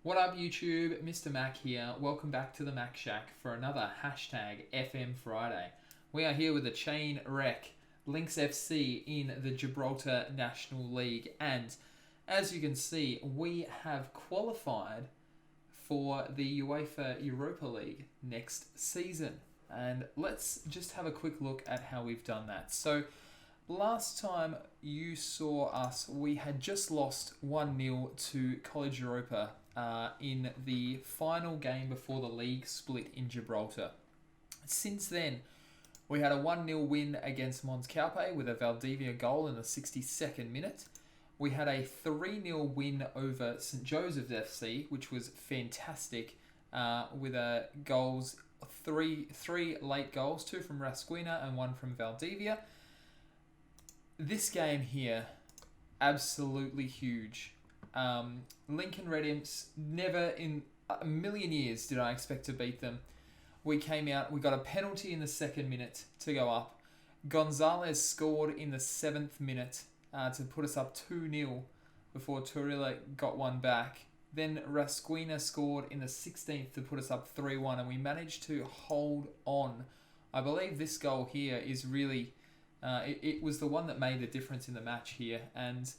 What up YouTube, Mr. Mac here. Welcome back to the Mac Shack for another hashtag FM Friday. We are here with a chain wreck, Lynx FC in the Gibraltar National League, and as you can see, we have qualified for the UEFA Europa League next season. And let's just have a quick look at how we've done that. So last time you saw us, we had just lost 1-0 to College Europa in the final game before the league split in Gibraltar. Since then, we had a 1-0 win against Mons Calpe with a Valdivia goal in the 62nd minute. We had a 3-0 win over St. Joseph's FC, which was fantastic, with three late goals, 2 from Rasquina and 1 from Valdivia. This game here, absolutely huge. Lincoln Red Imps, never in a million years did I expect to beat them. We came out, we got a penalty in the 2nd minute to go up. Gonzalez scored in the 7th minute to put us up 2-0 before Torilla got one back. Then Rasquina scored in the 16th to put us up 3-1, and we managed to hold on. I believe this goal here is really, it was the one that made the difference in the match here, and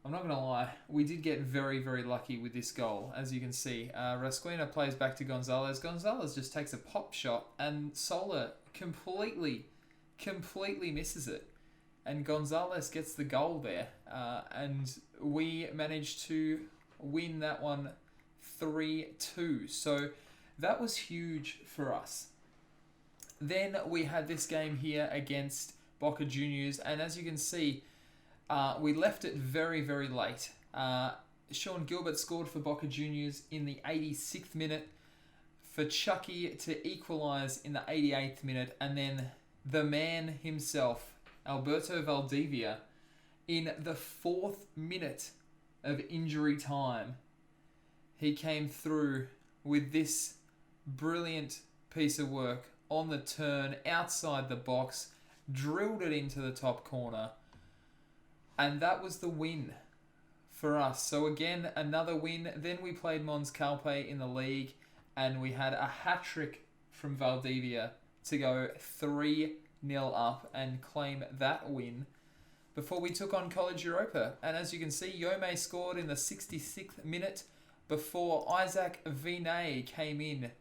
I'm not going to lie, we did get very, very lucky with this goal. As you can see, Rasquina plays back to Gonzalez. Gonzalez just takes a pop shot, and Sola completely misses it. And Gonzalez gets the goal there, and we managed to win that one 3-2. So that was huge for us. Then we had this game here against Boca Juniors, and as you can see, we left it very, very late. Sean Gilbert scored for Boca Juniors in the 86th minute, for Chucky to equalise in the 88th minute, and then the man himself, Alberto Valdivia, in the 4th minute of injury time, he came through with this brilliant piece of work on the turn, outside the box, drilled it into the top corner. And that was the win for us. So again, another win. Then we played Mons Calpe in the league, and we had a hat-trick from Valdivia to go 3-0 up and claim that win before we took on College Europa. And as you can see, Yome scored in the 66th minute before Isaac Vinay came in.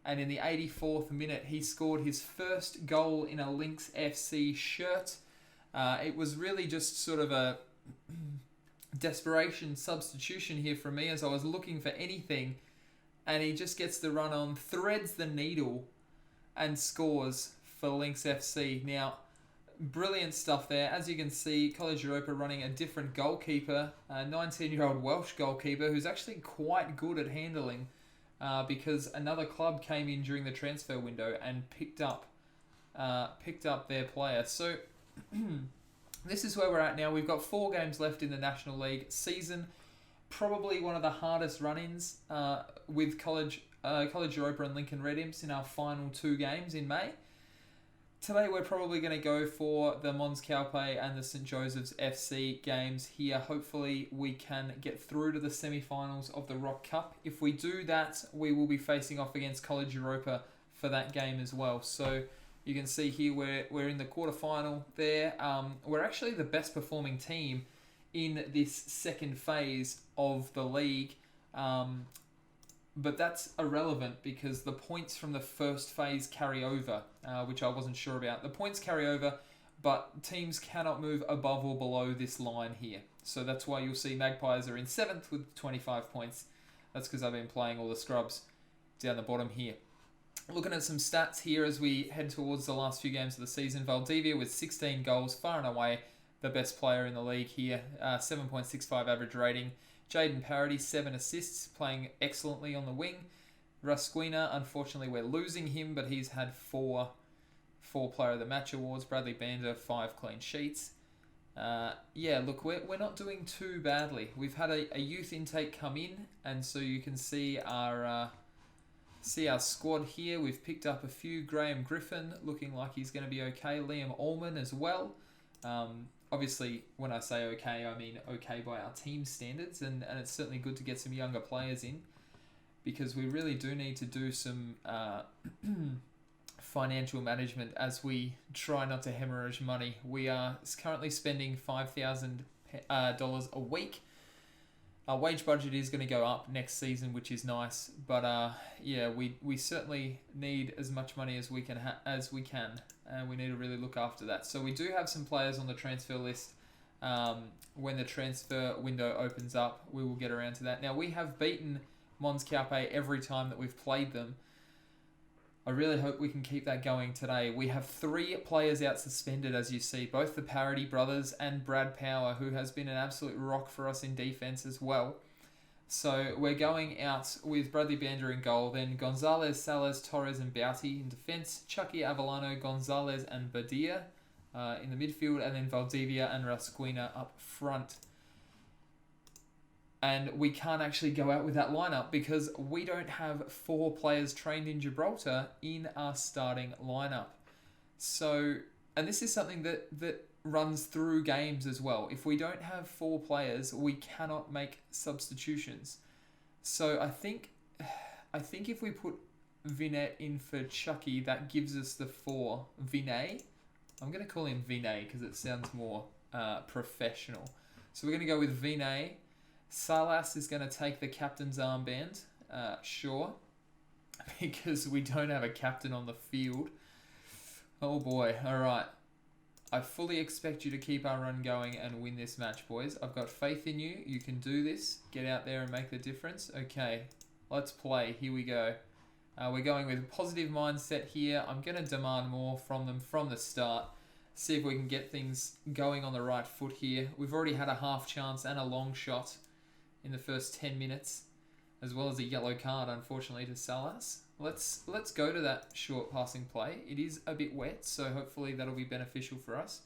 And in the 84th minute, he scored his first goal in a Lynx FC shirt. It was really just sort of a desperation substitution here from me, as I was looking for anything, and he just gets the run on, threads the needle, and scores for Lynx FC. Now, brilliant stuff there. As you can see, College Europa running a different goalkeeper, a 19-year-old Welsh goalkeeper who's actually quite good at handling, because another club came in during the transfer window and picked up their player. So this is where we're at now. We've got 4 games left in the National League season. Probably one of the hardest run-ins with College Europa and Lincoln Red Imps in our final 2 games in May. Today we're probably going to go for the Mons Calpe and the St. Joseph's FC games here. Hopefully we can get through to the semi-finals of the Rock Cup. If we do that, we will be facing off against College Europa for that game as well. So you can see here we're in the quarterfinal there. We're actually the best performing team in this second phase of the league. But that's irrelevant because the points from the first phase carry over, which I wasn't sure about. The points carry over, but teams cannot move above or below this line here. So that's why you'll see Magpies are in 7th with 25 points. That's because I've been playing all the scrubs down the bottom here. Looking at some stats here as we head towards the last few games of the season. Valdivia with 16 goals, far and away the best player in the league here. 7.65 average rating. Jaden Parody, 7 assists, playing excellently on the wing. Rasquina, unfortunately we're losing him, but he's had 4 Player of the Match awards. Bradley Bander, 5 clean sheets. Yeah, look, we're not doing too badly. We've had a youth intake come in, and so you can see our squad here. We've picked up a few. Graham Griffin looking like he's going to be okay. Liam Allman as well. Obviously, when I say okay, I mean okay by our team standards, and it's certainly good to get some younger players in, because we really do need to do some financial management as we try not to hemorrhage money. We are currently spending $5,000 a week. Our wage budget is going to go up next season, which is nice, but yeah, we certainly need as much money as we can, and we need to really look after that. So we do have some players on the transfer list. When the transfer window opens up, we will get around to that. Now, we have beaten Mons Calpe every time that we've played them. I really hope we can keep that going today. We have 3 players out suspended, as you see, both the Parody brothers and Brad Power, who has been an absolute rock for us in defense as well. So we're going out with Bradley Bander in goal, then Gonzalez, Salas, Torres and Bouty in defense, Chucky, Avellano, Gonzalez and Badia in the midfield, and then Valdivia and Rasquina up front. And we can't actually go out with that lineup because we don't have 4 players trained in Gibraltar in our starting lineup. So, and this is something that runs through games as well. If we don't have 4 players, we cannot make substitutions. So I think if we put Vinette in for Chucky, that gives us the 4. Vinay. I'm going to call him Vinay because it sounds more professional. So we're going to go with Vinay. Salas is going to take the captain's armband, sure, because we don't have a captain on the field. Oh boy, alright. I fully expect you to keep our run going and win this match, boys. I've got faith in you. You can do this. Get out there and make the difference. Okay, let's play. Here we go. We're going with a positive mindset here. I'm going to demand more from them from the start. See if we can get things going on the right foot here. We've already had a half chance and a long shot in the first 10 minutes, as well as a yellow card, unfortunately, to Salas. Let's go to that short passing play. It is a bit wet, so hopefully that'll be beneficial for us.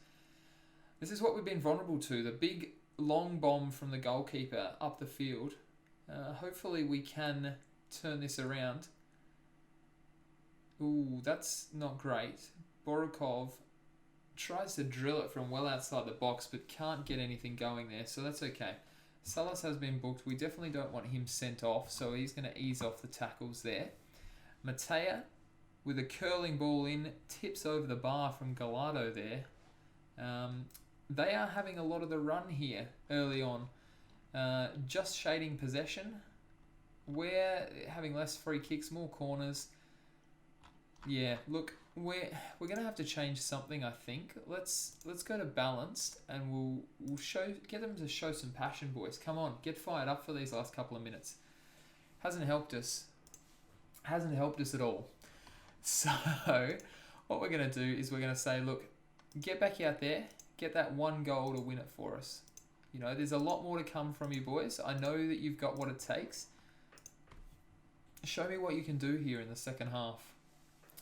This is what we've been vulnerable to, the big long bomb from the goalkeeper up the field. Hopefully we can turn this around. Ooh, that's not great. Borokov tries to drill it from well outside the box, but can't get anything going there, so that's okay. Salas has been booked. We definitely don't want him sent off, so he's going to ease off the tackles there. Matea, with a curling ball in, tips over the bar from Gallardo there. They are having a lot of the run here early on. Just shading possession. We're having less free kicks, more corners. Yeah, look, we're gonna have to change something. I think let's go to balanced, and we'll get them to show some passion, boys. Come on, get fired up for these last couple of minutes. Hasn't helped us at all. So what we're gonna do is we're gonna say, look, get back out there, get that 1 goal to win it for us. You know, there's a lot more to come from you, boys. I know that you've got what it takes. Show me what you can do here in the second half.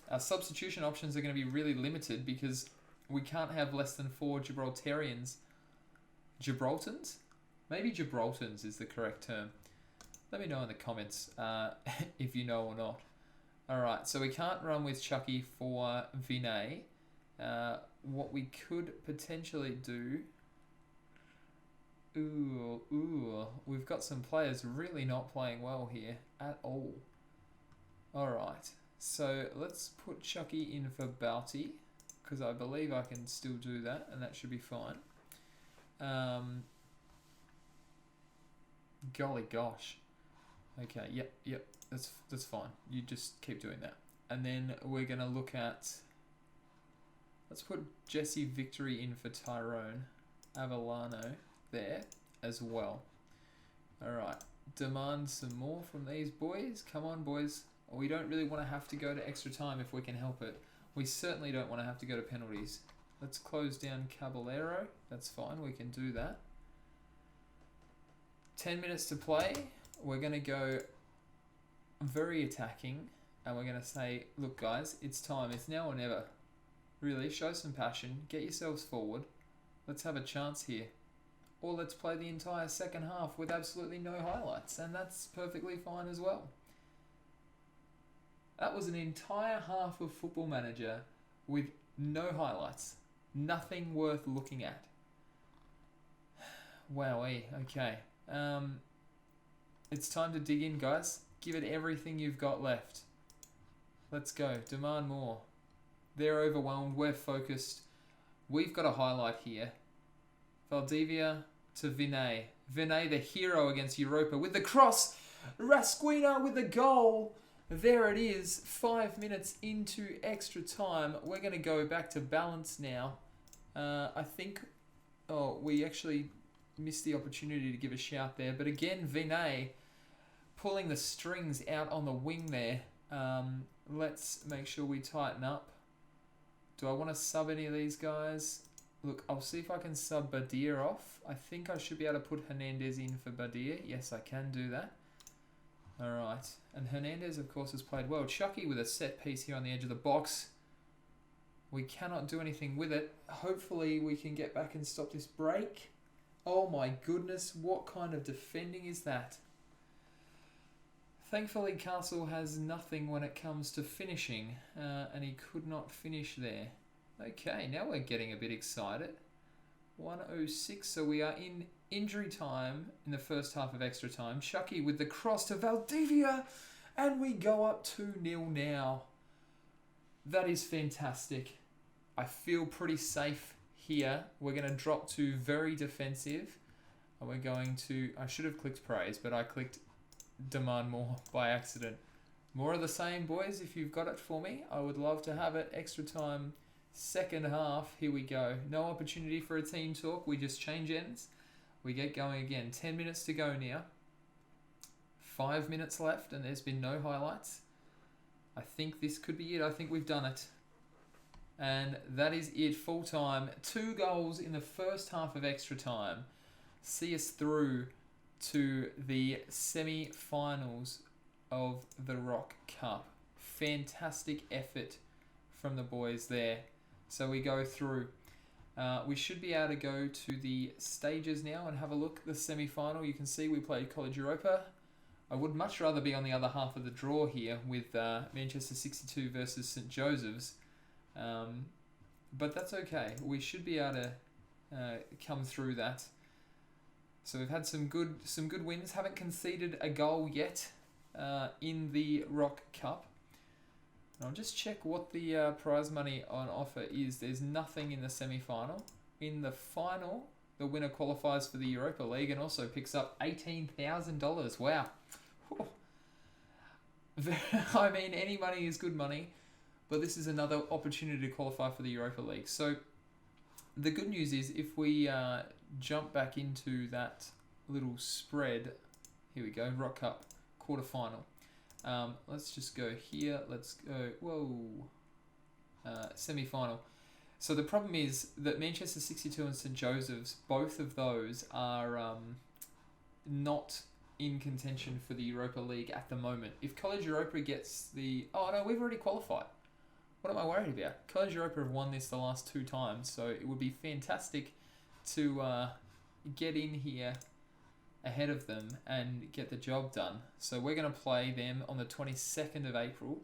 Our substitution options are going to be really limited because we can't have less than 4 Gibraltarians. Gibraltans? Maybe Gibraltans is the correct term. Let me know in the comments if you know or not. Alright, so we can't run with Chucky for Vinay. What we could potentially do... Ooh, we've got some players really not playing well here at all. Alright. So let's put Chucky in for Bouty, because I believe I can still do that, and that should be fine. Golly gosh. Okay, yep, that's fine. You just keep doing that. And then we're going to look at... Let's put Jesse Victory in for Tyrone. Avellano there as well. Alright, demand some more from these boys. Come on, boys. We don't really want to have to go to extra time if we can help it. We certainly don't want to have to go to penalties. Let's close down Caballero. That's fine, we can do that. 10 minutes to play. We're going to go very attacking. And we're going to say, look guys, it's time. It's now or never. Really, show some passion. Get yourselves forward. Let's have a chance here. Or let's play the entire second half with absolutely no highlights. And that's perfectly fine as well. That was an entire half of Football Manager with no highlights. Nothing worth looking at. Wowee. Okay. It's time to dig in, guys. Give it everything you've got left. Let's go. Demand more. They're overwhelmed. We're focused. We've got a highlight here. Valdivia to Vinay. Vinay, the hero against Europa with the cross. Rasquina with the goal. There it is. 5 minutes into extra time. We're going to go back to balance now. I think... Oh, we actually missed the opportunity to give a shout there. But again, Vinay pulling the strings out on the wing there. Let's make sure we tighten up. Do I want to sub any of these guys? Look, I'll see if I can sub Badir off. I think I should be able to put Hernandez in for Badir. Yes, I can do that. Alright. And Hernandez, of course, has played well. Chucky with a set piece here on the edge of the box. We cannot do anything with it. Hopefully we can get back and stop this break. Oh my goodness, what kind of defending is that? Thankfully, Castle has nothing when it comes to finishing, and he could not finish there. Okay, now we're getting a bit excited. 106, so we are in injury time in the first half of extra time. Chucky with the cross to Valdivia, and we go up 2-0 now. That is fantastic. I feel pretty safe here. We're going to drop to very defensive, and we're going to... I should have clicked praise, but I clicked demand more by accident. More of the same, boys, if you've got it for me. I would love to have it. Extra time, second half. Here we go. No opportunity for a team talk. We just change ends. We get going again. 10 minutes to go now. 5 minutes left, and there's been no highlights. I think this could be it. I think we've done it. And that is it. Full time. 2 goals in the first half of extra time. See us through to the semi-finals of the Rock Cup. Fantastic effort from the boys there. So we go through. We should be able to go to the stages now and have a look at the semi-final. You can see we played College Europa. I would much rather be on the other half of the draw here with Manchester 62 versus St. Joseph's. But that's okay. We should be able to come through that. So we've had some good wins. Haven't conceded a goal yet in the Rock Cup. And I'll just check what the prize money on offer is. There's nothing in the semi-final. In the final, the winner qualifies for the Europa League and also picks up $18,000. Wow. I mean, any money is good money, but this is another opportunity to qualify for the Europa League. So the good news is if we jump back into that little spread, here we go, Rock Cup quarterfinal. Let's just go here. Let's go, semi-final. So the problem is that Manchester 62 and St. Joseph's, both of those are not in contention for the Europa League at the moment. If College Europa gets the... Oh, no, we've already qualified. What am I worried about? College Europa have won this the last 2 times, so it would be fantastic to get in here ahead of them and get the job done. So we're going to play them on the 22nd of April.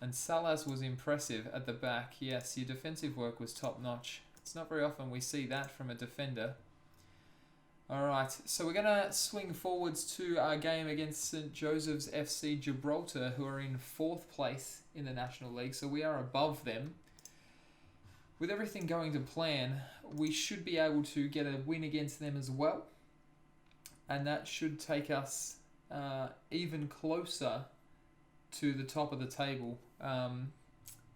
And Salas was impressive at the back. Yes, your defensive work was top-notch. It's not very often we see that from a defender. Alright, so we're going to swing forwards to our game against St. Joseph's FC Gibraltar, who are in 4th place in the National League, so we are above them. With everything going to plan, we should be able to get a win against them as well. And that should take us even closer to the top of the table.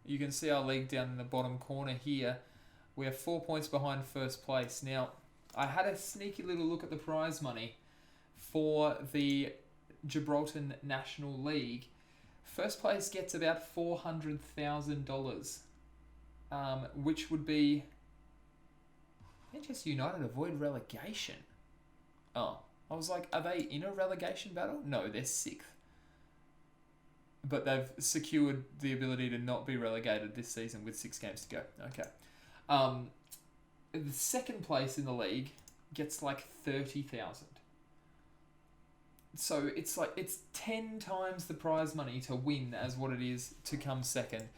You can see our league down in the bottom corner here. We are 4 points behind first place. Now, I had a sneaky little look at the prize money for the Gibraltar National League. First place gets about $400,000, which would be Manchester United avoid relegation. Oh, I was like, are they in a relegation battle? No, they're 6th. But they've secured the ability to not be relegated this season with 6 games to go. Okay. The second place in the league gets like 30,000. So it's like, it's 10 times the prize money to win as what it is to come second.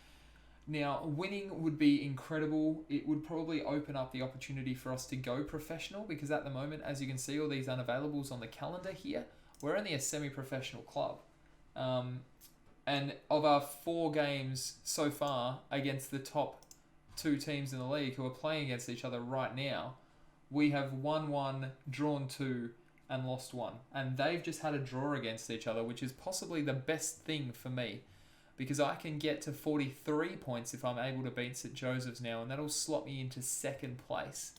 Now, winning would be incredible. It would probably open up the opportunity for us to go professional because at the moment, as you can see, all these unavailables on the calendar here, we're only a semi-professional club. And of our 4 games so far against the top 2 teams in the league who are playing against each other right now, we have won 1, drawn 2, and lost 1. And they've just had a draw against each other, which is possibly the best thing for me because I can get to 43 points if I'm able to beat St. Joseph's now, and that'll slot me into 2nd place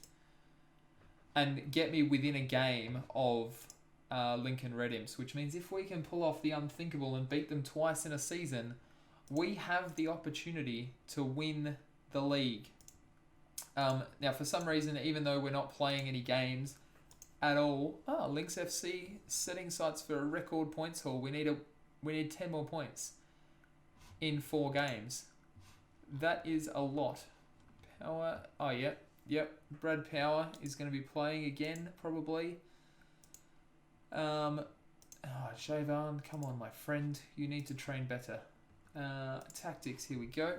and get me within a game of Lincoln Red Imps, which means if we can pull off the unthinkable and beat them twice in a season, we have the opportunity to win the league. Now, for some reason, even though we're not playing any games at all, Lynx FC setting sights for a record points haul. We need 10 more points in 4 games. That is a lot. Power. Oh, yep. Brad Power is going to be playing again, probably. Javan, come on, my friend. You need to train better. Tactics, here we go.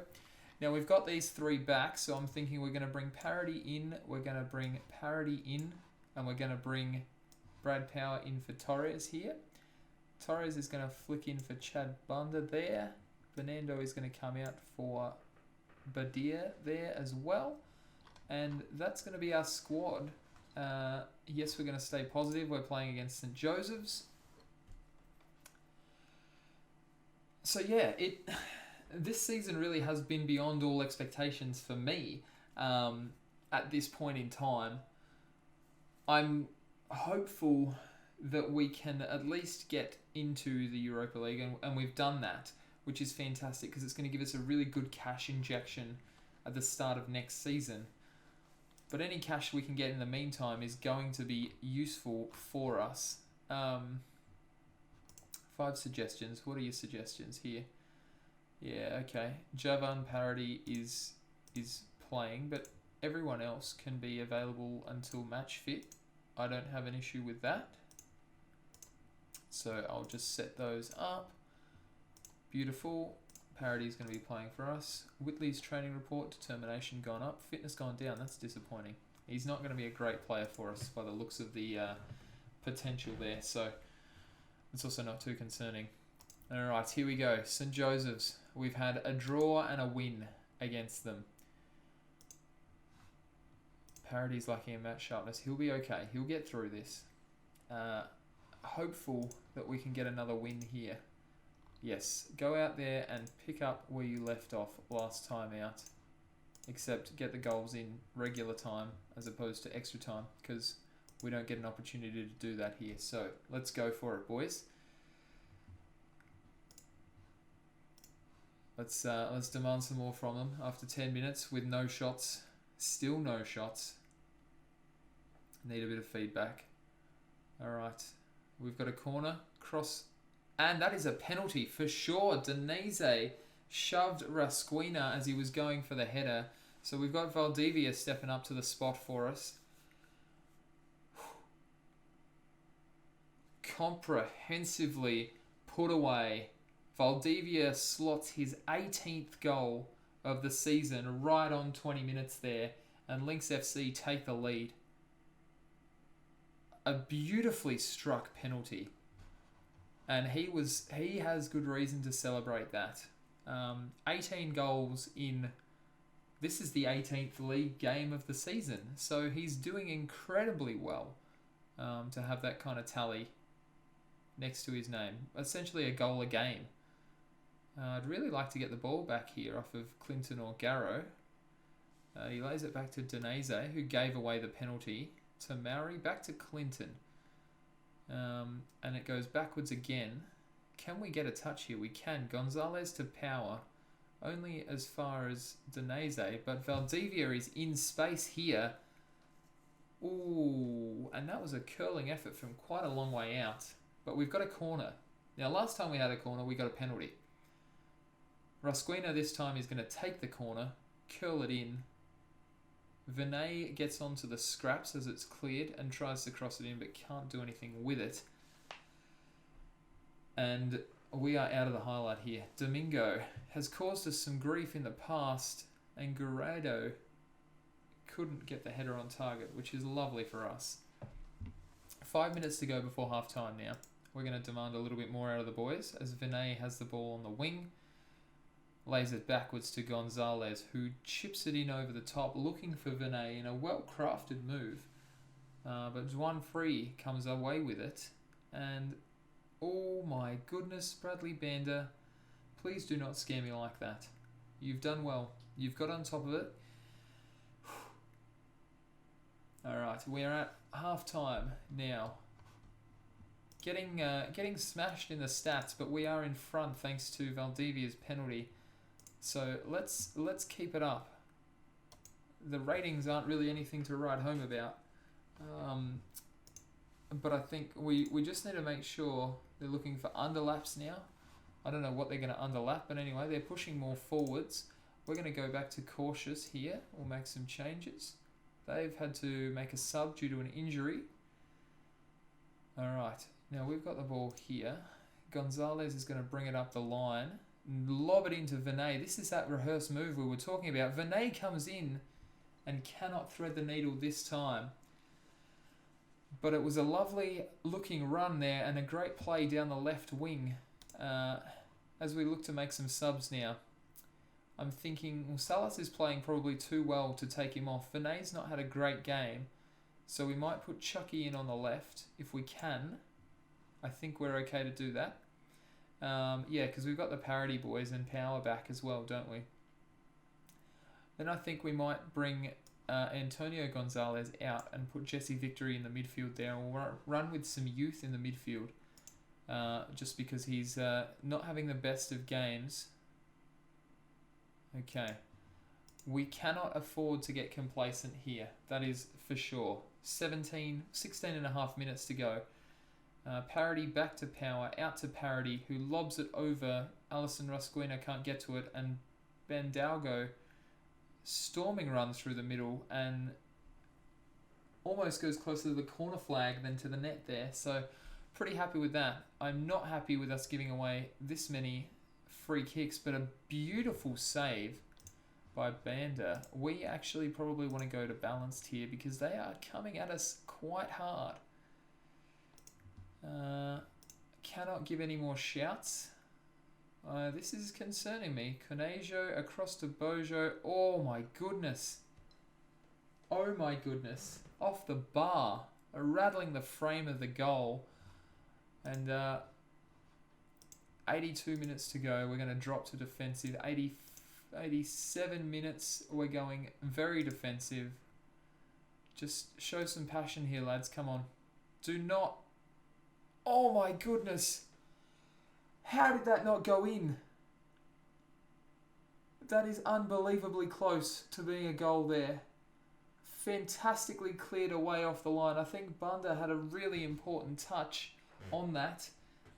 Now, we've got these 3 back, so I'm thinking we're going to bring Parity in. We're going to bring Parity in, and we're going to bring Brad Power in for Torres here. Torres is going to flick in for Chad Bunda there. Fernando is going to come out for Badia there as well. And that's going to be our squad. Yes, we're going to stay positive. We're playing against St. Joseph's. So yeah, this season really has been beyond all expectations for me at this point in time. I'm hopeful that we can at least get into the Europa League, and we've done that, which is fantastic because it's going to give us a really good cash injection at the start of next season. But any cash we can get in the meantime is going to be useful for us. 5 suggestions. What are your suggestions here? Yeah, okay. Javan Parity is playing, but everyone else can be available until match fit. I don't have an issue with that. So I'll just set those up. Beautiful. Parity is going to be playing for us. Whitley's training report, determination gone up, fitness gone down. That's disappointing. He's not going to be a great player for us by the looks of the potential there. So it's also not too concerning. All right, here we go. St. Joseph's. We've had a draw and a win against them. Parity's lacking in match sharpness. He'll be okay. He'll get through this. Hopeful that we can get another win here. Yes, go out there and pick up where you left off last time out. Except get the goals in regular time as opposed to extra time, because we don't get an opportunity to do that here. So let's go for it, boys. Let's demand some more from them after 10 minutes with no shots. Still no shots. Need a bit of feedback. All right, we've got a corner cross. And that is a penalty for sure. Denise shoved Rasquina as he was going for the header. So we've got Valdivia stepping up to the spot for us. Comprehensively put away. Valdivia slots his 18th goal of the season right on 20 minutes there. And Lynx FC take the lead. A beautifully struck penalty. And he has good reason to celebrate that. 18 goals in... This is the 18th league game of the season. So he's doing incredibly well to have that kind of tally next to his name. Essentially a goal a game. I'd really like to get the ball back here off of Clinton or Garrow. He lays it back to Denise, who gave away the penalty to Maori. Back to Clinton. And it goes backwards again. Can we get a touch here? We can. Gonzalez to Power. Only as far as Denise. But Valdivia is in space here. Ooh. And that was a curling effort from quite a long way out. But we've got a corner. Now, last time we had a corner, we got a penalty. Rasquina this time is going to take the corner. Curl it in. Vinay gets onto the scraps as it's cleared and tries to cross it in but can't do anything with it. And we are out of the highlight here. Domingo has caused us some grief in the past, and Guerrero couldn't get the header on target, which is lovely for us. 5 minutes to go before half time now. We're going to demand a little bit more out of the boys as Vinay has the ball on the wing. Lays it backwards to Gonzalez, who chips it in over the top, looking for Vinay in a well-crafted move. But Juan Free comes away with it. And, oh my goodness, Bradley Banda, please do not scare me like that. You've done well. You've got on top of it. Alright, we're at half-time now. Getting smashed in the stats, but we are in front thanks to Valdivia's penalty. So let's keep it up. The ratings aren't really anything to write home about. But I think we just need to make sure they're looking for underlaps now. I don't know what they're going to underlap, but anyway, they're pushing more forwards. We're going to go back to cautious here. We'll make some changes. They've had to make a sub due to an injury. Alright, now we've got the ball here. Gonzalez is going to bring it up the line. Lob it into Vinay. This is that rehearse move we were talking about. Vinay comes in and cannot thread the needle this time. But it was a lovely looking run there and a great play down the left wing as we look to make some subs now. I'm thinking, well, Salas is playing probably too well to take him off. Vinay's not had a great game, so we might put Chucky in on the left if we can. I think we're okay to do that. Yeah, because we've got the parity boys and power back as well, don't we? Then I think we might bring Antonio Gonzalez out and put Jesse Victory in the midfield there. And we'll run with some youth in the midfield just because he's not having the best of games. Okay. We cannot afford to get complacent here. That is for sure. 16 and a half minutes to go. Parity back to power, out to Parity, who lobs it over. Alison Rasquina can't get to it, and Bandalgo storming runs through the middle and almost goes closer to the corner flag than to the net there. So pretty happy with that. I'm not happy with us giving away this many free kicks, but a beautiful save by Banda. We actually probably want to go to balanced here because they are coming at us quite hard. Cannot give any more shouts. This is concerning me. Conejo across to Bojo. Oh my goodness. Oh my goodness. Off the bar. Rattling the frame of the goal. And 82 minutes to go. We're going to drop to defensive. 87 minutes. We're going very defensive. Just show some passion here, lads. Come on. Do not... Oh my goodness. How did that not go in? That is unbelievably close to being a goal there. Fantastically cleared away off the line. I think Banda had a really important touch on that.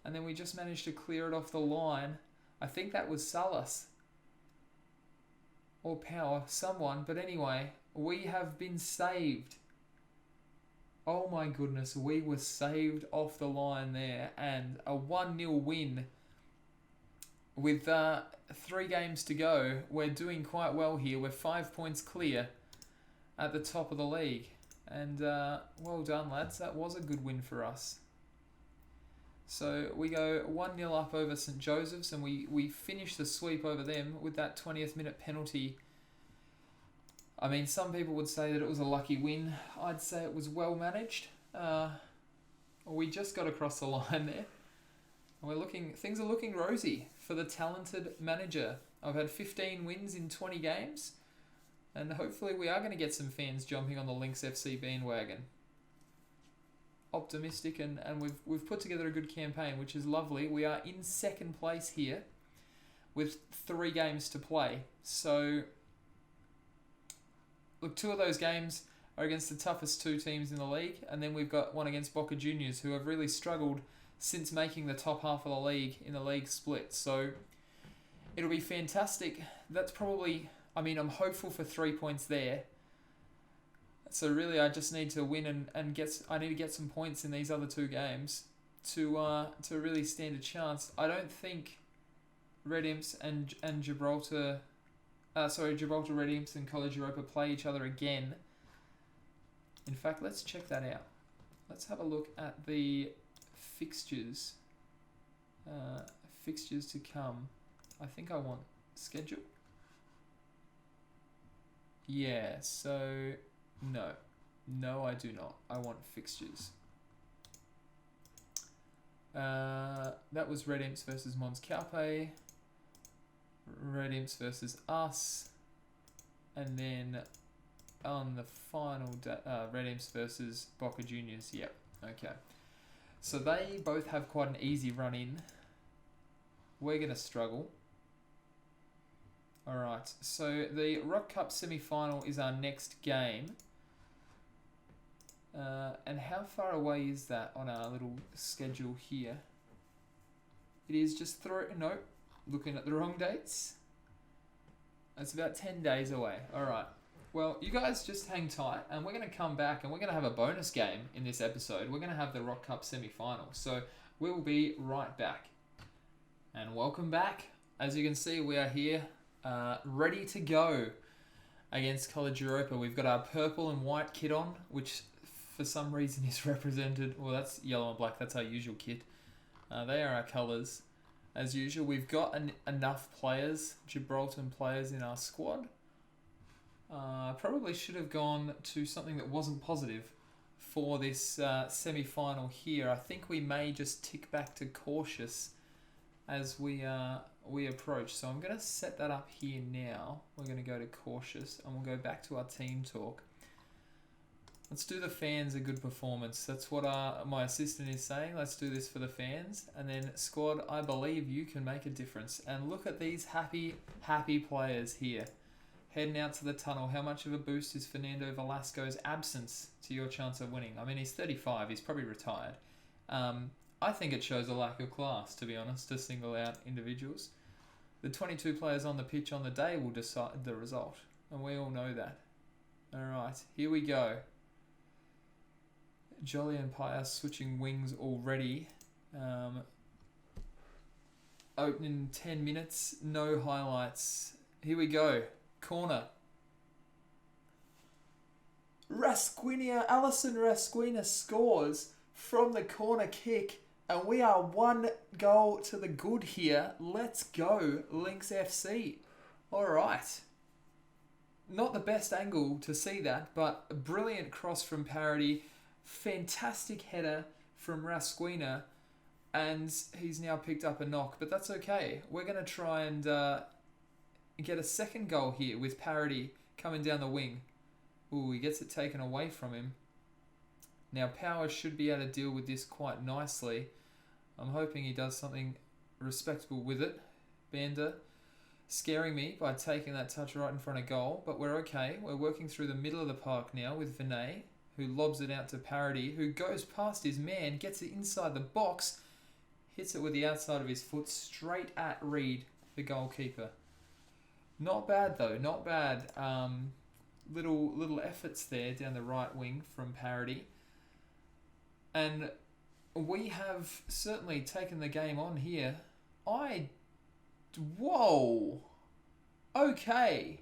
And then we just managed to clear it off the line. I think that was Salas. Or Power. Someone. But anyway, we have been saved. Oh my goodness, we were saved off the line there, and a 1-0 win with 3 games to go. We're doing quite well here. We're 5 points clear at the top of the league, and well done, lads. That was a good win for us. So we go 1-0 up over St. Joseph's, and we finish the sweep over them with that 20th minute penalty. I mean, some people would say that it was a lucky win. I'd say it was well managed. We just got across the line there. Things are looking rosy for the talented manager. I've had 15 wins in 20 games, and hopefully we are going to get some fans jumping on the Lynx FC bandwagon. Optimistic, and we've put together a good campaign, which is lovely. We are in second place here with 3 games to play. So... Look, 2 of those games are against the toughest 2 teams in the league, and then we've got one against Boca Juniors, who have really struggled since making the top half of the league in the league split. So it'll be fantastic. That's probably... I mean, I'm hopeful for 3 points there. So really, I just need to win and I need to get some points in these other 2 games. to really stand a chance. I don't think Red Imps and Gibraltar, Gibraltar Red Imps and College Europa play each other again. In fact, let's check that out. Let's have a look at the fixtures. Fixtures to come. I think I want schedule. Yeah, so no. No, I do not. I want fixtures. That was Red Imps versus Mons Calpe. Red Imps versus us. And then on the final, Red Imps versus Boca Juniors. Yep, okay. So they both have quite an easy run in. We're going to struggle. Alright, so the Rock Cup semi-final is our next game. And how far away is that on our little schedule here? It is just nope, looking at the wrong dates. It's about 10 days away. Alright, well, you guys just hang tight and we're going to come back and we're going to have a bonus game in this episode. We're going to have the Rock Cup semi-final. So we will be right back. And welcome back. As you can see, we are here ready to go against College Europa. We've got our purple and white kit on, which for some reason is represented. Well, that's yellow and black. That's our usual kit. They are our colours. As usual, we've got enough players, Gibraltar players in our squad. Probably should have gone to something that wasn't positive for this semi-final here. I think we may just tick back to cautious as we approach. So I'm going to set that up here now. We're going to go to cautious and we'll go back to our team talk. Let's do the fans a good performance. That's what my assistant is saying. Let's do this for the fans. And then squad, I believe you can make a difference. And look at these happy players here. Heading out to the tunnel. How much of a boost is Fernando Velasco's absence to your chance of winning? I mean, he's 35. He's probably retired. I think it shows a lack of class, to be honest, to single out individuals. The 22 players on the pitch on the day will decide the result. And we all know that. Alright, here we go. Jolly and Pius switching wings already. Opening 10 minutes, no highlights. Here we go. Corner. Alison Rasquina scores from the corner kick. And we are 1 goal to the good here. Let's go, Lynx FC. Alright. Not the best angle to see that, but a brilliant cross from Parody. Fantastic header from Rasquina, and he's now picked up a knock, but that's okay. We're going to try and get a second goal here with Parody coming down the wing. Ooh, he gets it taken away from him. Now Power should be able to deal with this quite nicely. I'm hoping he does something respectable with it. Banda scaring me by taking that touch right in front of goal, but we're okay. We're working through the middle of the park now with Vinay, who lobs it out to Parody, who goes past his man, gets it inside the box, hits it with the outside of his foot straight at Reed, the goalkeeper. Not bad though, not bad. Little efforts there down the right wing from Parody. And we have certainly taken the game on here. Whoa! Okay.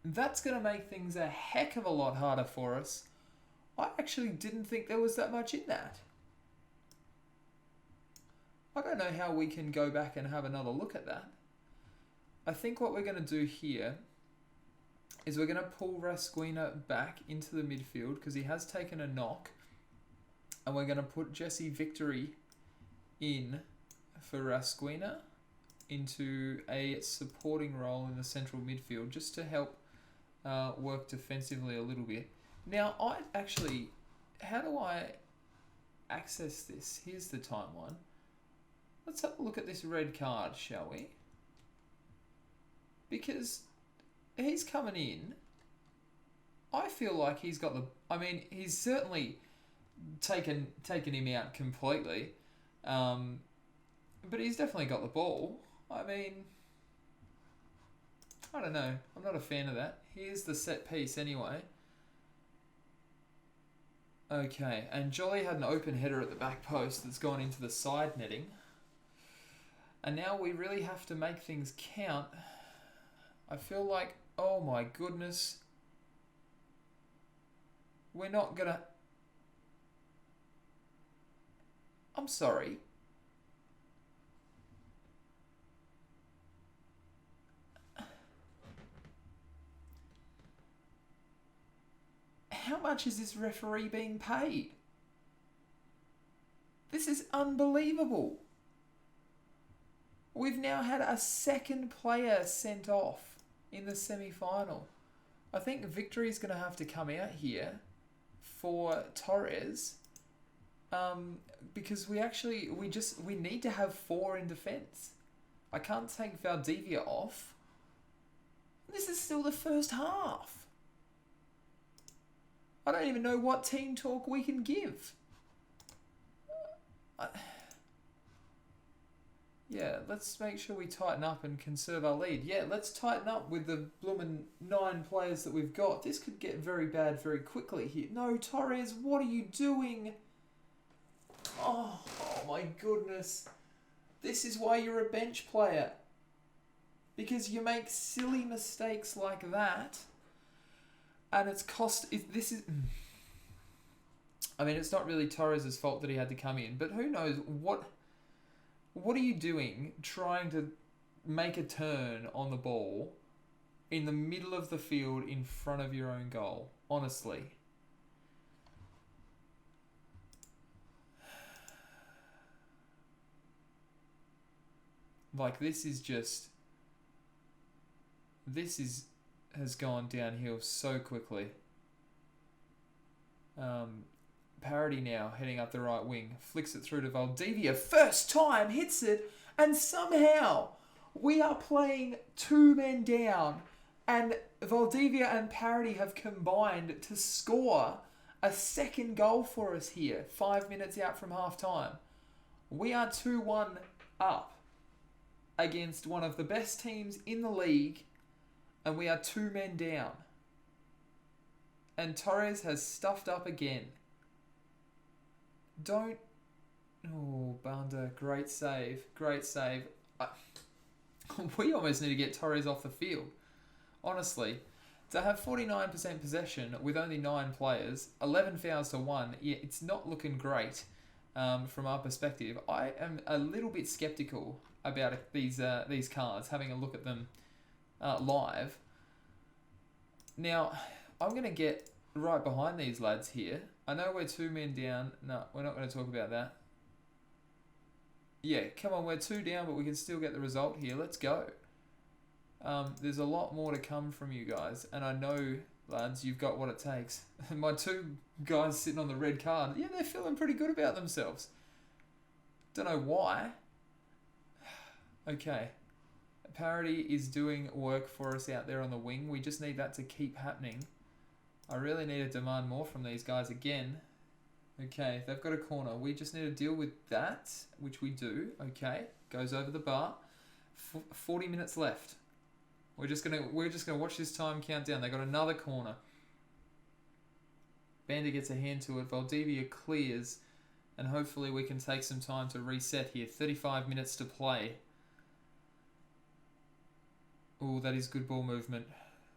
That's going to make things a heck of a lot harder for us. I actually didn't think there was that much in that. I don't know how we can go back and have another look at that. I think what we're going to do here is we're going to pull Rasquina back into the midfield because he has taken a knock. And we're going to put Jesse Victory in for Rasquina into a supporting role in the central midfield just to help work defensively a little bit. Now, how do I access this? Here's the timeline. Let's have a look at this red card, shall we? Because he's coming in. I feel like he's got he's certainly taken him out completely. But he's definitely got the ball. I don't know. I'm not a fan of that. Here's the set piece anyway. Okay, and Jolly had an open header at the back post that's gone into the side netting. And now we really have to make things count. I feel like, oh my goodness, we're not gonna... I'm sorry. How much is this referee being paid? This is unbelievable. We've now had a second player sent off in the semi-final. I think Victory is going to have to come out here for Torres, because we need to have 4 in defence. I can't take Valdivia off. This is still the first half. I don't even know what team talk we can give. Yeah, let's make sure we tighten up and conserve our lead. Yeah, let's tighten up with the bloomin' 9 players that we've got. This could get very bad very quickly here. No, Torres, what are you doing? Oh my goodness. This is why you're a bench player. Because you make silly mistakes like that. And it's I mean, it's not really Torres' fault that he had to come in, but who knows what are you doing trying to make a turn on the ball in the middle of the field in front of your own goal? Honestly. Like, has gone downhill so quickly. Parody now heading up the right wing, flicks it through to Valdivia, first time hits it, and somehow we are playing 2 men down, and Valdivia and Parody have combined to score a second goal for us here 5 minutes out from half time. We are 2-1 up against one of the best teams in the league, and we are 2 men down. And Torres has stuffed up again. Oh, Banda, great save. We almost need to get Torres off the field. Honestly, to have 49% possession with only 9 players, 11 fouls to 1, yeah, it's not looking great from our perspective. I am a little bit sceptical about these cards, having a look at them live. Now, I'm going to get right behind these lads here. I know we're 2 men down. No, we're not going to talk about that. Yeah, come on, we're 2 down, but we can still get the result here. Let's go. There's a lot more to come from you guys, and I know, lads, you've got what it takes. My 2 guys sitting on the red card, yeah, they're feeling pretty good about themselves. Don't know why. Okay. Parody is doing work for us out there on the wing. We just need that to keep happening. I really need to demand more from these guys again. Okay, they've got a corner. We just need to deal with that, which we do. Okay, goes over the bar. 40 minutes left. We're just gonna watch this time count down. They got another corner. Banda gets a hand to it. Valdivia clears, and hopefully we can take some time to reset here. 35 minutes to play. Oh, that is good ball movement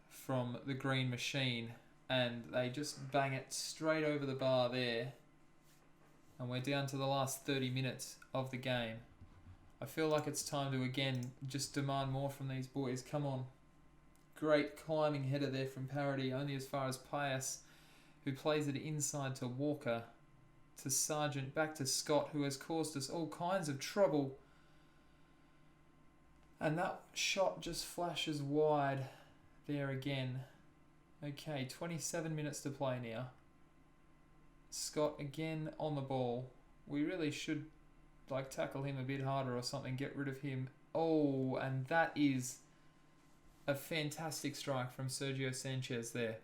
from the green machine. And they just bang it straight over the bar there. And we're down to the last 30 minutes of the game. I feel like it's time to, again, just demand more from these boys. Come on. Great climbing header there from Parody, only as far as Pius, who plays it inside to Walker, to Sargent, back to Scott, who has caused us all kinds of trouble. And that shot just flashes wide there again. Okay, 27 minutes to play now. Scott again on the ball. We really should tackle him a bit harder or something, get rid of him. Oh, and that is a fantastic strike from Sergio Sanchez there.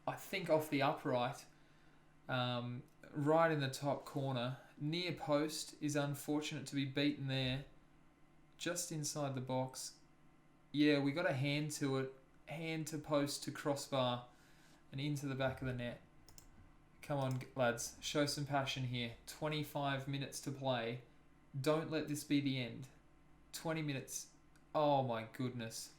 I think off the upright, right in the top corner. Near post is unfortunate to be beaten there. Just inside the box. Yeah, we got a hand to it. Hand to post to crossbar and into the back of the net. Come on, lads. Show some passion here. 25 minutes to play. Don't let this be the end. 20 minutes. Oh my goodness.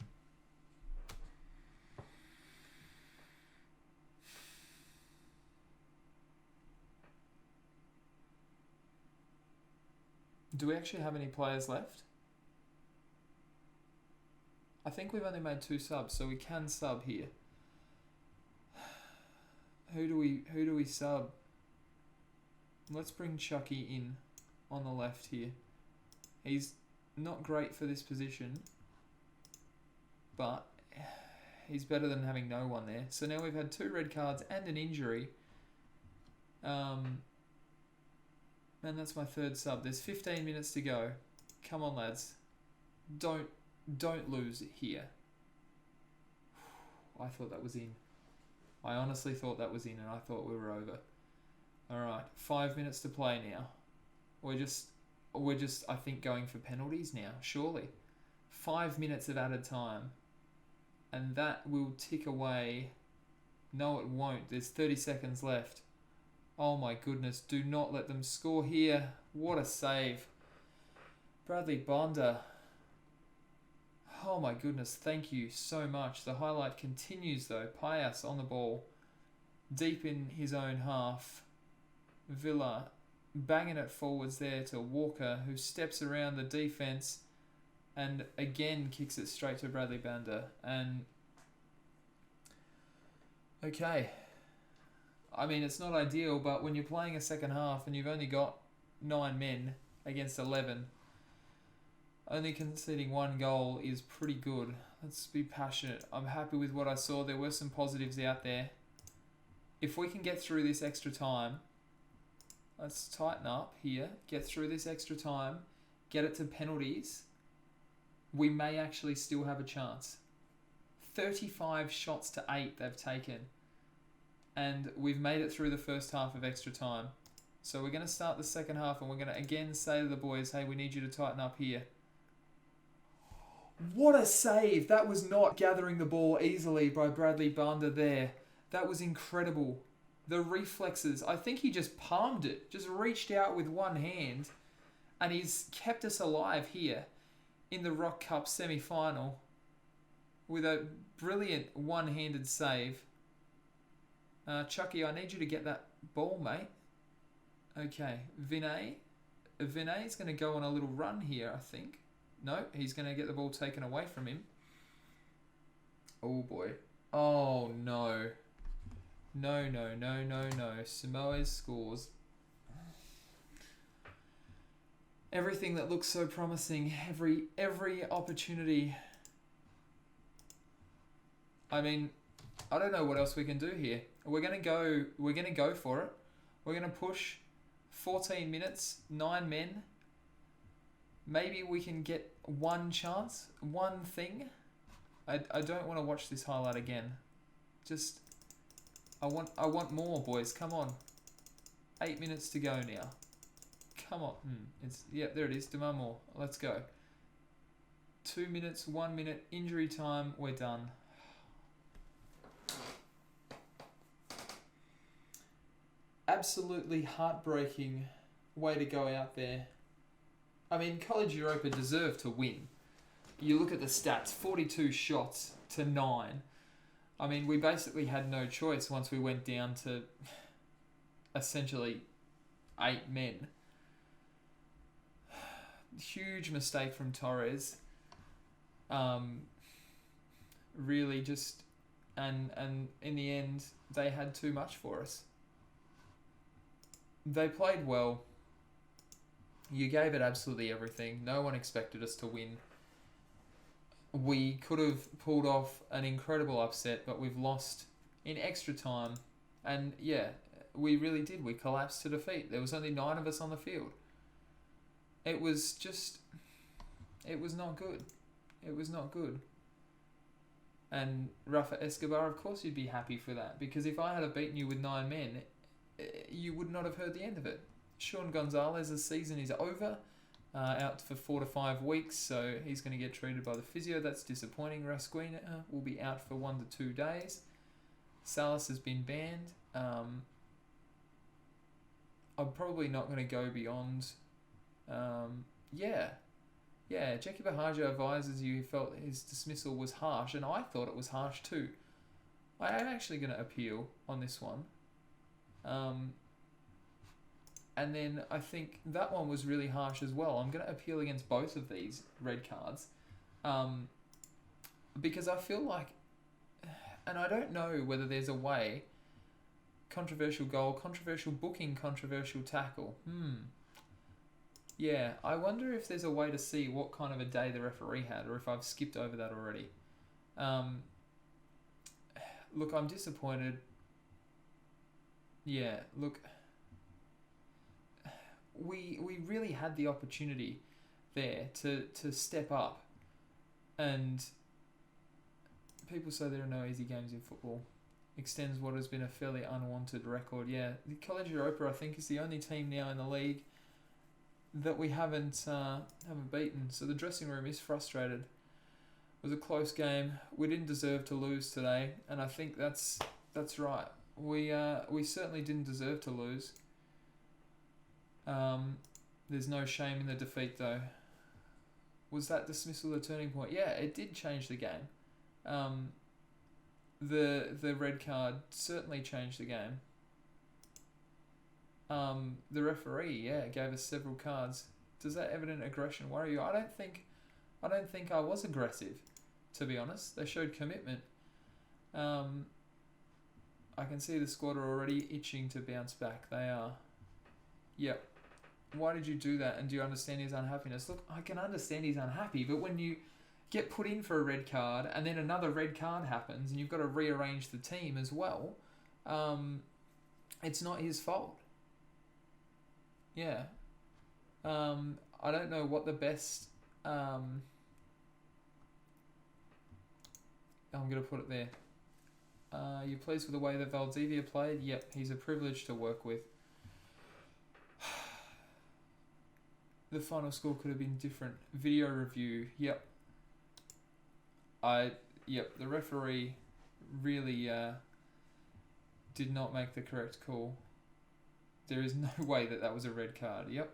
Do we actually have any players left? I think we've only made 2 subs, so we can sub here. Who do we sub? Let's bring Chucky in on the left here. He's not great for this position, but he's better than having no one there. So now we've had 2 red cards and an injury. And that's my 3rd sub. There's 15 minutes to go. Come on, lads. Don't lose it here. I thought that was in. I honestly thought that was in, and I thought we were over. Alright, 5 minutes to play now. We're just, I think, going for penalties now, surely. 5 minutes of added time. And that will tick away. No, it won't. There's 30 seconds left. Oh my goodness, do not let them score here. What a save. Bradley Bonder. Oh my goodness, thank you so much. The highlight continues though. Pias on the ball. Deep in his own half. Villa banging it forwards there to Walker, who steps around the defence and again kicks it straight to Bradley Bonder. And okay. I mean, it's not ideal, but when you're playing a second half and you've only got 9 men against 11, only conceding 1 goal is pretty good. Let's be passionate. I'm happy with what I saw. There were some positives out there. If we can get through this extra time, let's tighten up here, get through this extra time, get it to penalties, we may actually still have a chance. 35 shots to 8 they've taken. And we've made it through the first half of extra time. So we're going to start the second half and we're going to again say to the boys, hey, we need you to tighten up here. What a save! That was not gathering the ball easily by Bradley Bonder there. That was incredible. The reflexes, I think he just palmed it, just reached out with one hand, and he's kept us alive here in the Rock Cup semi-final with a brilliant one-handed save. Chucky, I need you to get that ball, mate. Okay, Vinay's going to go on a little run here, I think. No, he's going to get the ball taken away from him. Oh, boy. Oh, no. No. Samoa scores. Everything that looks so promising. Every opportunity. I mean, I don't know what else we can do here. We're gonna go for it. We're gonna push 14 minutes, 9 men. Maybe we can get one chance, one thing. I don't want to watch this highlight again. Just I want more, boys. Come on. 8 minutes to go now. Come on. There it is. Demand more. Let's go. 2 minutes, 1 minute, injury time. We're done. Absolutely heartbreaking way to go out there. I mean, College Europa deserved to win. You look at the stats, 42 shots to 9. I mean, we basically had no choice once we went down to essentially 8 men. Huge mistake from Torres. Really just... And in the end, they had too much for us. They played well. You gave it absolutely everything. No one expected us to win. We could have pulled off an incredible upset, but we've lost in extra time. And yeah, we really did. We collapsed to defeat. There was only 9 of us on the field. It was not good. It was not good. And Rafa Escobar, of course you'd be happy for that. Because if I had beaten you with 9 men, you would not have heard the end of it. Sean Gonzalez's season is over, out for 4 to 5 weeks, so he's going to get treated by the physio. That's disappointing. Rasquina will be out for 1 to 2 days. Salas has been banned. I'm probably not going to go beyond. Yeah. Jackie Bahaja advises you he felt his dismissal was harsh, and I thought it was harsh too. I am actually going to appeal on this one. And then I think that one was really harsh as well. I'm going to appeal against both of these red cards. Because I feel like, and I don't know whether there's a way, controversial goal, controversial booking, controversial tackle. Yeah, I wonder if there's a way to see what kind of a day the referee had, or if I've skipped over that already. Look, I'm disappointed. Yeah, look, we really had the opportunity there to step up, and people say there are no easy games in football. Extends what has been a fairly unwanted record. Yeah, the College Europa, I think, is the only team now in the league that we haven't beaten. So the dressing room is frustrated. It was a close game. We didn't deserve to lose today, and I think that's right. We certainly didn't deserve to lose. There's no shame in the defeat, though. Was that dismissal the turning point? Yeah, it did change the game. The red card certainly changed the game. The referee, gave us several cards. Does that evident aggression worry you? I don't think I was aggressive, to be honest. They showed commitment. I can see the squad are already itching to bounce back. They are. Yep. Why did you do that? And do you understand his unhappiness? Look, I can understand he's unhappy, but when you get put in for a red card and then another red card happens and you've got to rearrange the team as well, it's not his fault. Yeah. I don't know what the best... I'm going to put it there. You pleased with the way that Valdivia played? Yep, he's a privilege to work with. The final score could have been different. Video review, yep. The referee really did not make the correct call. There is no way that was a red card. Yep.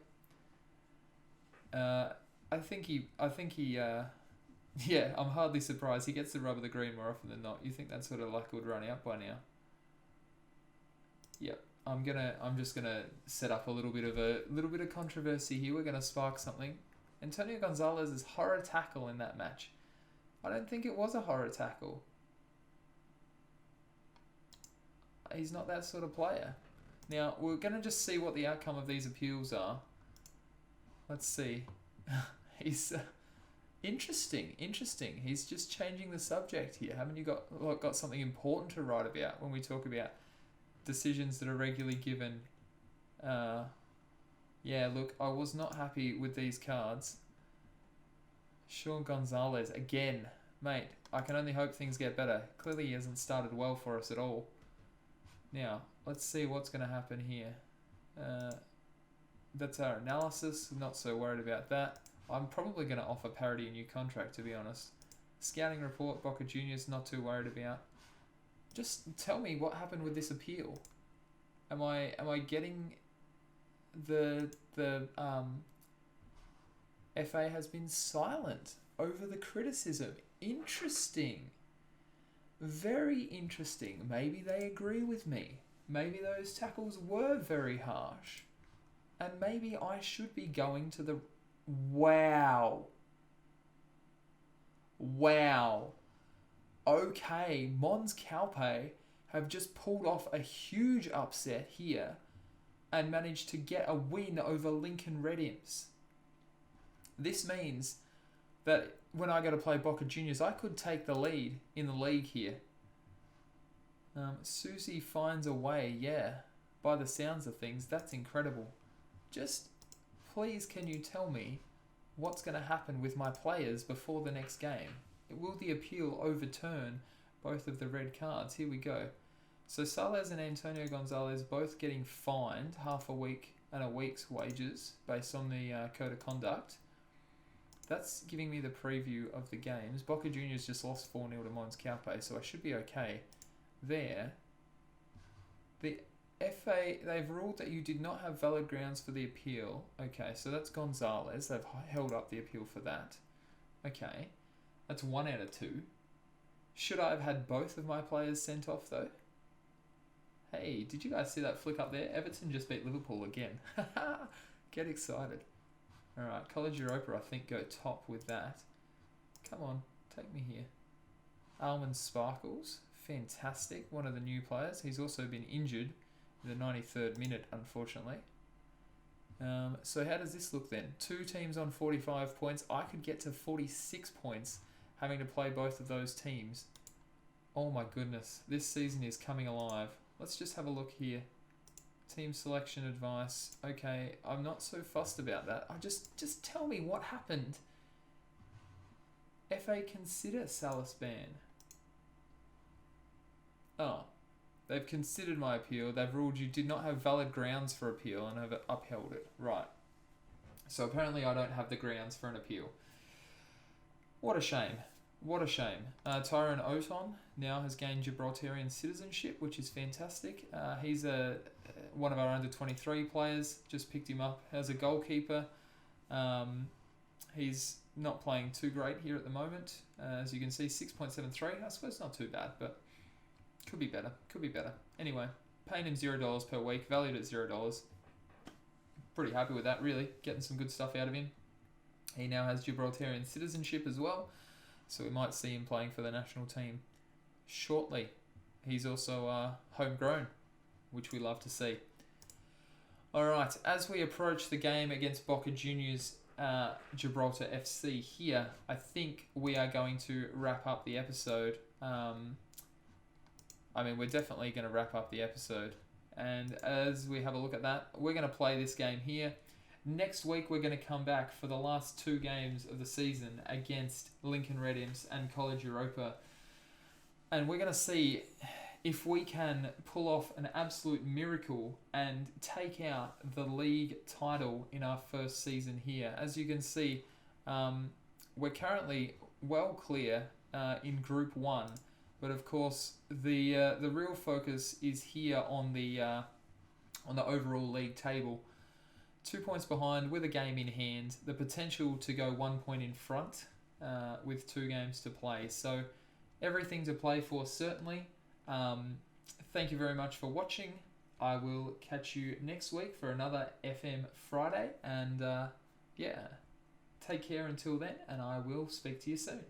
I think he. Yeah, I'm hardly surprised. He gets the rub of the green more often than not. You think that sort of luck would run out by now? Yep. I'm just gonna set up a little bit of controversy here. We're gonna spark something. Antonio Gonzalez's horror tackle in that match. I don't think it was a horror tackle. He's not that sort of player. Now, we're going to just see what the outcome of these appeals are. Let's see. He's... Interesting. He's just changing the subject here. Haven't you got something important to write about when we talk about decisions that are regularly given? Yeah, look, I was not happy with these cards. Sean Gonzalez, again. Mate, I can only hope things get better. Clearly he hasn't started well for us at all. Now, let's see what's going to happen here. That's our analysis. Not so worried about that. I'm probably going to offer Parody a new contract, to be honest. Scouting report, Boca Juniors, not too worried about. Just tell me what happened with this appeal. Am I getting the FA has been silent over the criticism? Interesting. Very interesting. Maybe they agree with me. Maybe those tackles were very harsh. And maybe I should be going to the... Wow. Okay, Mons Calpe have just pulled off a huge upset here and managed to get a win over Lincoln Red Imps. This means that when I go to play Boca Juniors, I could take the lead in the league here. Susie finds a way, yeah. By the sounds of things, that's incredible. Just, please, can you tell me what's going to happen with my players before the next game? Will the appeal overturn both of the red cards? Here we go. So Salas and Antonio Gonzalez both getting fined half a week and a week's wages based on the code of conduct. That's giving me the preview of the games. Boca Juniors just lost 4-0 to Mons Calpe, so I should be okay there. The FA, they've ruled that you did not have valid grounds for the appeal. Okay, so that's Gonzalez. They've held up the appeal for that. Okay, that's 1 out of 2. Should I have had both of my players sent off, though? Hey, did you guys see that flick up there? Everton just beat Liverpool again. Get excited. Alright, College Europa, I think, go top with that. Come on, take me here. Almond Sparkles, fantastic. One of the new players. He's also been injured in the 93rd minute, unfortunately. So how does this look then? 2 teams on 45 points. I could get to 46 points having to play both of those teams. Oh my goodness, this season is coming alive. Let's just have a look here. Team selection advice. Okay, I'm not so fussed about that. Just tell me what happened. FA consider Salas ban. Oh, they've considered my appeal. They've ruled you did not have valid grounds for appeal and have upheld it. Right. So apparently I don't have the grounds for an appeal. What a shame. What a shame. Tyrone Oton now has gained Gibraltarian citizenship, which is fantastic. He's one of our under-23 players. Just picked him up as a goalkeeper. He's not playing too great here at the moment. As you can see, 6.73. I suppose not too bad, but could be better. Could be better. Anyway, paying him $0 per week, valued at $0. Pretty happy with that, really. Getting some good stuff out of him. He now has Gibraltarian citizenship as well, so we might see him playing for the national team shortly. He's also homegrown, which we love to see. Alright, as we approach the game against Boca Juniors Gibraltar FC here, I think we are going to wrap up the episode. We're definitely going to wrap up the episode. And as we have a look at that, we're going to play this game here. Next week, we're going to come back for the last 2 games of the season against Lincoln Red Imps and College Europa. And we're going to see if we can pull off an absolute miracle and take out the league title in our first season here. As you can see, we're currently well clear in Group 1. But of course, the real focus is here on the overall league table. 2 points behind with a game in hand. The potential to go 1 point in front with 2 games to play. So everything to play for, certainly. Thank you very much for watching. I will catch you next week for another FM Friday. And take care until then, and I will speak to you soon.